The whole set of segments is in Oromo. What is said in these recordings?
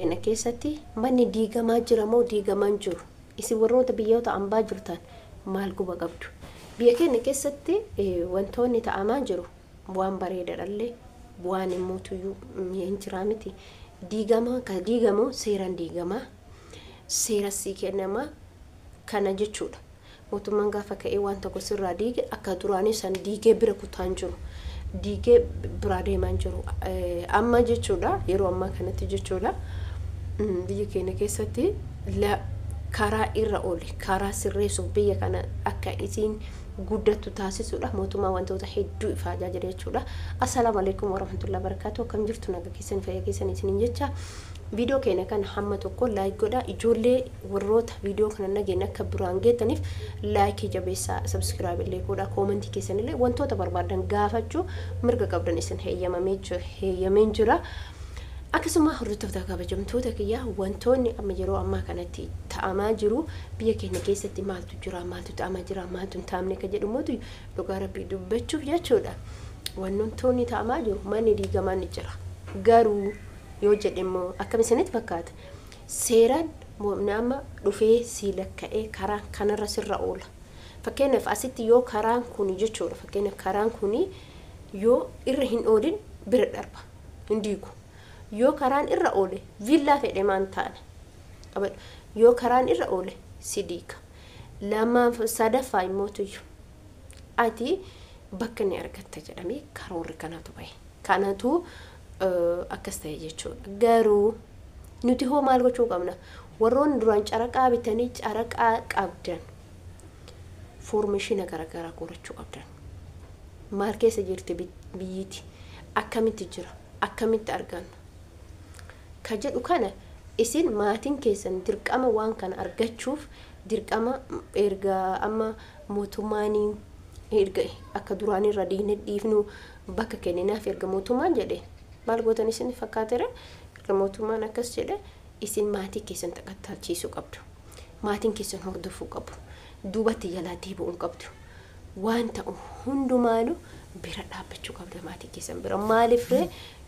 Ena keessatti manni diigamaa jira moo diigamaan jiru isin warroota biyyoota ambaa jirtan maal quba qabdu? Biyya keenya keessatti wantoonni ta'amaa jiru waan bareedaadhallee waan immoo hin jiraa miti. Diigamaa ka diigamoo seeraan diigamaa seera sii kennamaa kana jechuudha. Mootummaan gaafa ka'ee waan tokko sirraa diige akka duraanii san diigee bira kutaan jiru. Diigee bira deemaan jiru amma jechuudha. Yeroo ammaa kanatti jechuudha. Biyya keenya keessatti karaa irra oole karaa sirreessuuf biyya kana akka isiin guddatu taasisuudha. Mootummaa wantoota hedduu ifaajaa jira jechuudha. Assalaamu alaykum warahmatullahi wabarakatuh. Akkam jirtu naga keessan fayyaa keessan isiniin jecha video keenya kana hamma tokko like godha. Ijoollee warroota video kana nageen akka biraan geetaniif like jabeessaa, subscribe illee godha, comment keessan illee wantoota barbaadan gaafachuu mirga qabdan isin heeyyameen jira. Akkasuma hordoftoota kabajamtoota kiyyaa wantoonni amma yeroo ammaa kanatti ta'amaa jiru biyya keenya keessatti maaltu jira, maaltu ta'amaa jira, maaltu hin taamne ka jedhamuutu dhugaa rabbii dubbachuuf jechuudha. Wantoonni ta'amaa jiru manni diigamaa ni jira. Garuu yoo jedhamu akkam isinitti fakkaata seeraan nama dhufee si lakka'ee karaa kanarra sirra oola. Fakkeenyaaf asitti yoo karaan kun jechuudha. Fakkeenyaaf karaan kun yoo irra hin oolin bira darba hin diigu. Yoo karaan irra oole villa fedhe maan taane yoo karaan irra oole sidiika lama sadaffaa immoo tuyyu ati bakka ni argatta jedhamee karoorri kanatu bahe kanatu akkas ta'e jechuudha. Garuu nuti hoo maal gochuu qabna? Warroonni duraan caraqaa bitanii caraqaa qabdan foormeeshina garagaraa qorachuu qabdan. Maal keessa jirti biyyiti? Akkamitti jira? Akkamitti arganna? Ka jedhu kana isin maatiin keessan dirqama waan kana argachuuf dirqama erga amma mootummaanii erga akka duraanii irra diinee dhiifnu bakka kenninaaf erga mootummaan jedhe maal gootan isin fakkaateera? Erga mootummaan akkas jedhe isin maatii keessan taqattachiisuu qabdu. Maatiin keessan hordofuu qabu. Duubatti jalaa deebi'uu qabdu. Waan ta'u hundumaanuu bira dhaabbachuu qabdu maatii keessan bira. Maaliif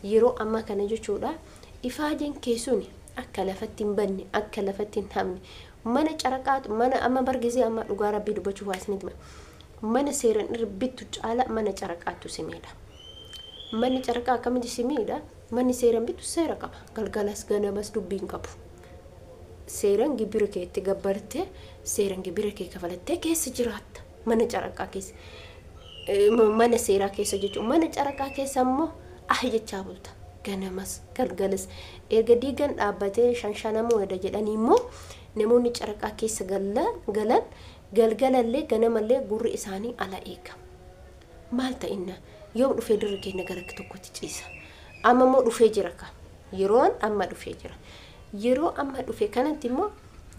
yeroo amma kana jechuudha. Ifaajeen keessuni akka lafatti hin banne akka lafatti hin hamne mana caraqaatu mana amma bargizee amma dhugaa rabbii dubbachuu waasniti mana seeran irbitu caala mana caraqaatu simeedha. Manni caraqaa akkamitti simeedha? Manni seeran bitu seera qaba. Galgalas ganamas dubbiin qabu. Seeran gibira kee itti gabbarte seeran gibira kee kafalattee keessa jiraatta. Mana caraqaa keessa mana seeraa keessa jechuun mana caraqaa keessa immoo jechaa bulta. Ganamas galgalas erga diigan dhaabbatee shanshanamoo wada jedhanii immoo namoonni caraqaa keessa galan galgalallee ganamallee gurri isaanii ala eega. Maal ta'inna yoo dhufee dirri keenya gara tokkotti ciisa. Amma immoo dhufee jira ka yeroon amma dhufee jira. Yeroo amma dhufee kanatti immoo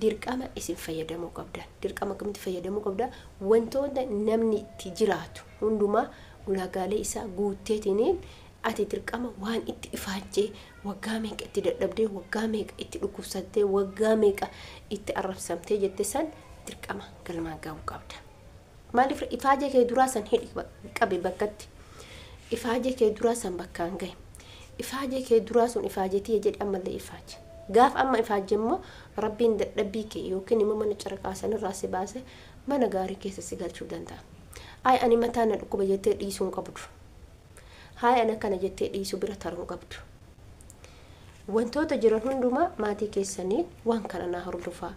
dirqama isin fayyadamuu qabdan. Dirqama akkamitti fayyadamuu qabda? Wantoota namni itti jiraatu hundumaa ulaagaalee isaa guutteetiniin ati dirqama waan itti ifaajjee waggaa meeqa itti dadhabdee waggaa meeqa itti dhukkubsattee waggaa meeqa itti arrabsamtee jette san dirqama galmaan gahu qabda. Maaliif ifaajee kee duraa san hidhi qabe bakkatti ifaajee kee duraa san bakkaan gahe ifaajee kee duraa sun ifaajetii jedhe ammallee ifaaje gaaf amma ifaaje immoo rabbiin dadhabbii kee yookiin immoo mana caraqaa sanirraa si baase mana gaarii keessa si galchuu danda'a. Ani mataa na dhukkuba jettee dhiisuun qabdu. Ana kana jettee dhiisuu bira taruu qabdu. Wantoota jiran hundumaa maatii keessanii waan kana na hordofaa.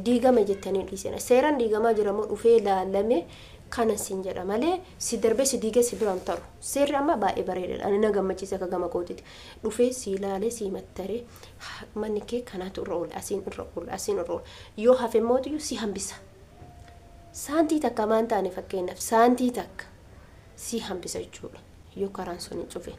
Diigama jettanii dhiisina. Seeraan diigamaa jira moo dhufee ilaalame kana siin jedha malee si darbee si diigee si biraan taru. Seerri amma baay'ee bareedaadha. Ani na gammachiisa akka gama kootiiti. Dhufee si ilaalee si mattaree manni kee kanaatu irra oola asiin irra oola asiin irra oola. Yoo hafe mootiyyuu si hambisa. Saantii takka maan taane fakkeenyaaf saantii takka si hambisa jechuudha. Yoo karaan sun hin cufeen.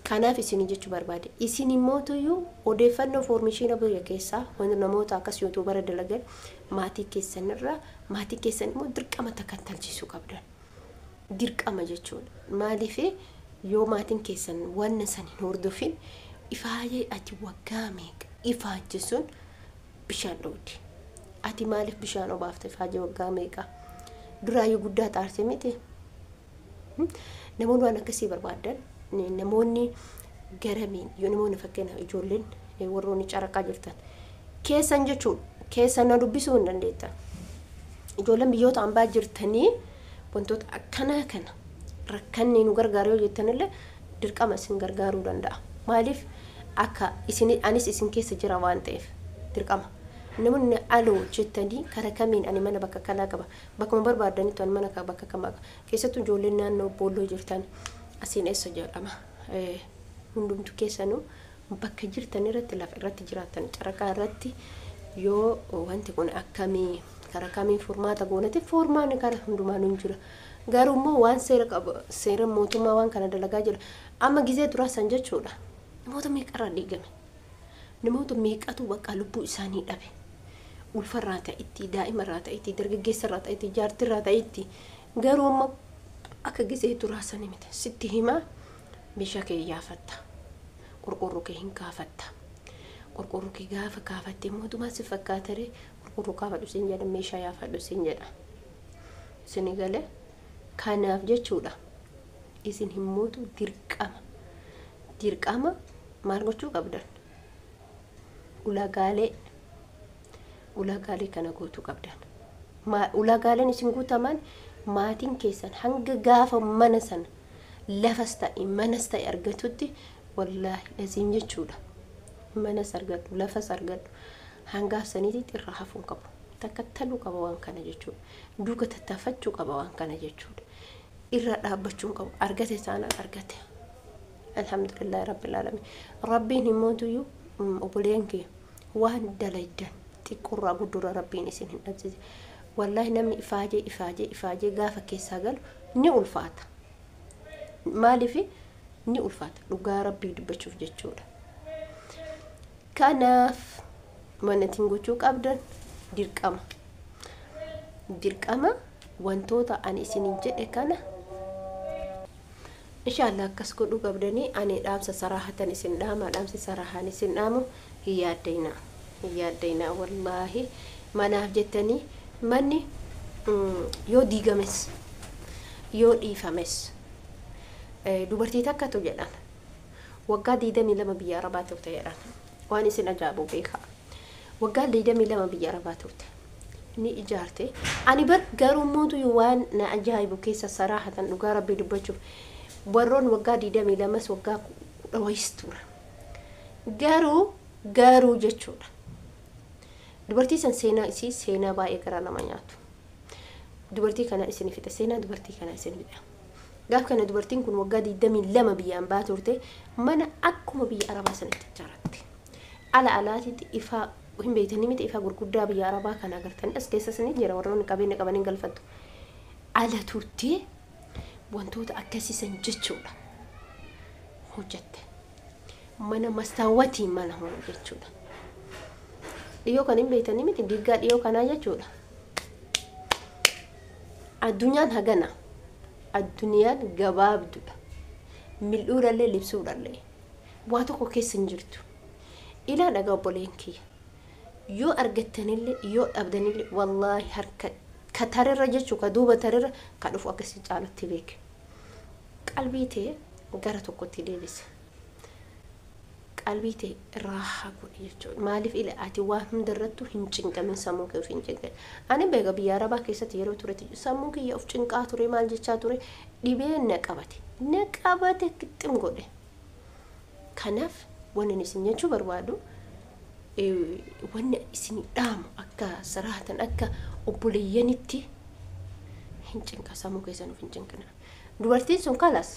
Kanaaf isin jechuu barbaade. Isin immoo tuyyuu odeeffannoo foormeeshina biyya keessaa wanti namoota akkas yuutuubara dalagan maatii keessanirraa maatii keessan immoo dirqama takattalchiisuu qabdan. Dirqama jechuudha. Maaliif yoo maatiin keessan wanna san hin hordofin ifaajee ati waggaa meeqa ifaajje sun bishaan dhooti. Ati maaliif bishaan obaafte ifaajee waggaa meeqa? Duraayyuu guddaa xaarse miti. Namoonni waan akkasii barbaadan namoonni garamiin yoo namoonni fakkeenyaaf ijoolleen warroonni caraqaa jirtan keessan jechuudha keessan na dubbisuu hin dandeettan ijoolleen biyyoota ambaa jirtanii wantoota akkanaa kana rakkanni nu gargaaru yoo jettanillee dirqama isin gargaaruu danda'a maaliif akka anis isin keessa jira waan ta'eef dirqama namoonni aloo jettanii karaa kamiin ani mana bakka kanaa qaba bakkuma barbaadanitti ani mana bakka kamaa keessattuu ijoolleen naannoo boolloo jirtan asiin eessa jedhama hundumtu keessanuu bakka jirtan irratti lafa irratti jiraatan caraqaa irratti yoo wanti kun akkamii karaa kamiin furmaata goonatti furmaanni karaa hundumaan hin jira garuu immoo waan seera mootummaa waan kana dalagaa jira amma gizee duraasan jechuudha namoota meeqarraa dhiigame namoota meeqatu bakka lubbuu isaanii dhabe ulfarraa ta'etti daa'imarraa ta'etti dargaggeessarraa ta'etti jaartirraa ta'etti garuu amma akka gizee duraasan miti sitti himaa meeshaa kee yaafatta qorqorroo kee hin kaafatta qorqorroo kee gaafa kaafatte mootummaa si fakkaatare qorqorroo kaafadhu siin jedha meeshaa yaafadhu siin jedha isin galee kanaaf jechuudha isin hin mootu dirqama maal gochuu qabdan ulaagaalee kana gootuu qabdan ulaagaaleen isin guutaman maatiin keessan hanga gaafa mana sana lafas ta'e manas ta'e argatutti wallaahi lasiin jechuudha manas argadhu lafas argadhu hanga saniitti irraa hafuun qabu takkattaluu qaba waan kana jechuudha duuka tattaafachuu qaba waan kana jechuudha irra dhaabbachuu qabu argate saanaan argate alhamdulillah rabbil alamin rabbiin himootuyyuu oboleen kee waan dalaydan xiqqurraa guddura rabbiin isin hin dhabsise wallahi namni ifaajee gaafa keessaa galu ni ulfaata maaliif ni ulfaata dhugaa rabbii dubbachuuf jechuudha kanaaf manatiin gochuu qabdan dirqama wantoota ani isinin jedhe kana inshallah akkas godhuu qabdanii ani dhaamsa sarahatan isin dhaama dhaamsi sarahan isin dhaamu hiyyaaddeena wallaahi manaaf jettanii manni yoo diigames yoo dhiifames dubartii takkatu jedhan waggaa 22 biyya arabaa turte jedhan waan isin ajaa'ibu beekaa waggaa 22 biyya arabaa turte ni ijaarte ani bar garuu mootu waan na ajaa'ibu keessa sarahatan dhugaa rabbii dubbachuuf warroon waggaa 22 waggaa 10 waystura garuu jechuudha dubartii san seenaa baay'ee garaa nama nyaatu dubartii kana isin fite seenaa dubartii kana isin fite gaaf kana dubartiin kun waggaa 22 biyyaan baa turte mana akkuma biyya arabaa sanitti ijaaratte alaatitti ifaa hin beeytanii miti ifaa gurguddaa biyya arabaa kana agartanii as keessa sanii jira warroonni qabeenya qabanii galfattu ala turtee wantoota akkasiisan jechuudha hojjette mana mastaawatiin mana jechuudha dhiyoo kan hin beeytanii miti diggaa dhiyoo kanaa jechuudha addunyaan hagana addunyaan gabaabdudha mil'uudhallee libsuudhallee waa tokko keessa hin jirtu ilaa dhagaa obboleen kiyya yoo argattanillee yoo dhabdanillee wallaahi harka ka tararra jechuu ka duuba tararra ka dhufu akkasii caalatti beeke qalbii ta'e gara tokkotti deebisa qalbii ta'e raahaa godhi jechuudha maaliif ila ati waan hundarrattu hin cinqamin sammuu kee of hin cinqamin ani beeka biyya arabaa keessatti yeroo turetti sammuu kiyya of cinqaa ture maal jechaa ture dhibee na qabate qixxim godhe kanaaf wanni isin jechuu barbaadu wanni isin dhaamu akka sarahatan akka obboleeyyanitti hin cinqa sammuu keessan of hin cinqina dubartiin sun kalas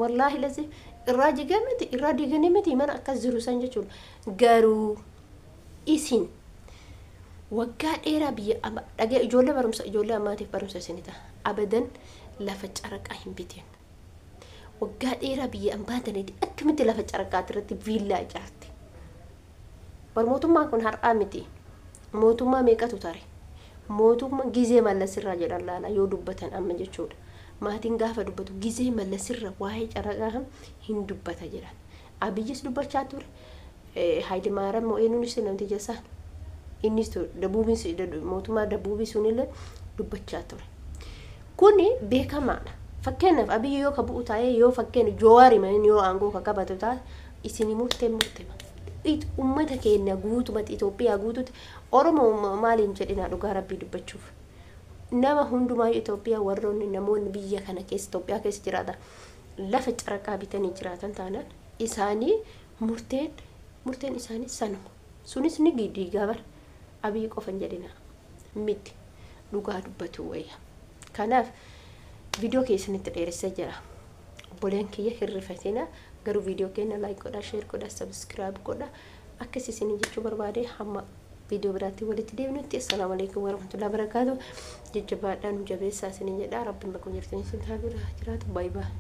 wallaahi lazi irraa digameti mana akkas jiru san jechuudha garuu isin waggaa dheeraa biyya dhagee ijoollee ammaatiif barumsa isinita abadan lafa caraqaa hin biteen waggaa dheeraa biyya ambaataniiti akkamitti lafa caraqaa irratti viillaa ijaarte bar mootummaan kun har'aa miti mootummaa meeqatu tare mootummaa gizee mallasirraa jedhan laala yoo dubbatan amma jechuudha maatiin gaafa dubbatu gizee mallasirra waa'ee caraqaa hin dubbata jedhan abiyyis dubbachaa ture Haayile Maariyaam eenyuunis namti jessaan innis dabuubis mootummaa dabuubii sunillee dubbachaa ture kuni beekamaadha fakkeenyaaf abiyyi yoo ka bu'u taa'ee yoo fakkeenya Jowaari yoo aangoo ka qabatu taate isinii murtee ummata keenya guutumatti Itoophiyaa guututti Oromoo maaliin jedhina dhugaa rabbii dubbachuuf nama hundumaa Itoophiyaa warroonni namoonni biyya kana keessa Itoophiyaa keessa jiraatan lafa caraqaa bitanii jiraatan taanaan isaanii murteen isaanii sanuma sunis ni gidii gabar abii qofan jedhina miti dhugaa dubbatu wayya kanaaf viidiyoo keessanitti dheeressee jira obboleen kiyya hirrifatina garuu viidiyoo keenya like godha share godha subscribe godha akkas isin jechuu barbaade hamma viidiyoo biraatti walitti deebinutti assalaamu alaykum warahmatullahi wabarakatuh jajjabaadhaan jabeessaa isin jedha rabbiin bakka jirtanii isin haa jiraatu bye bye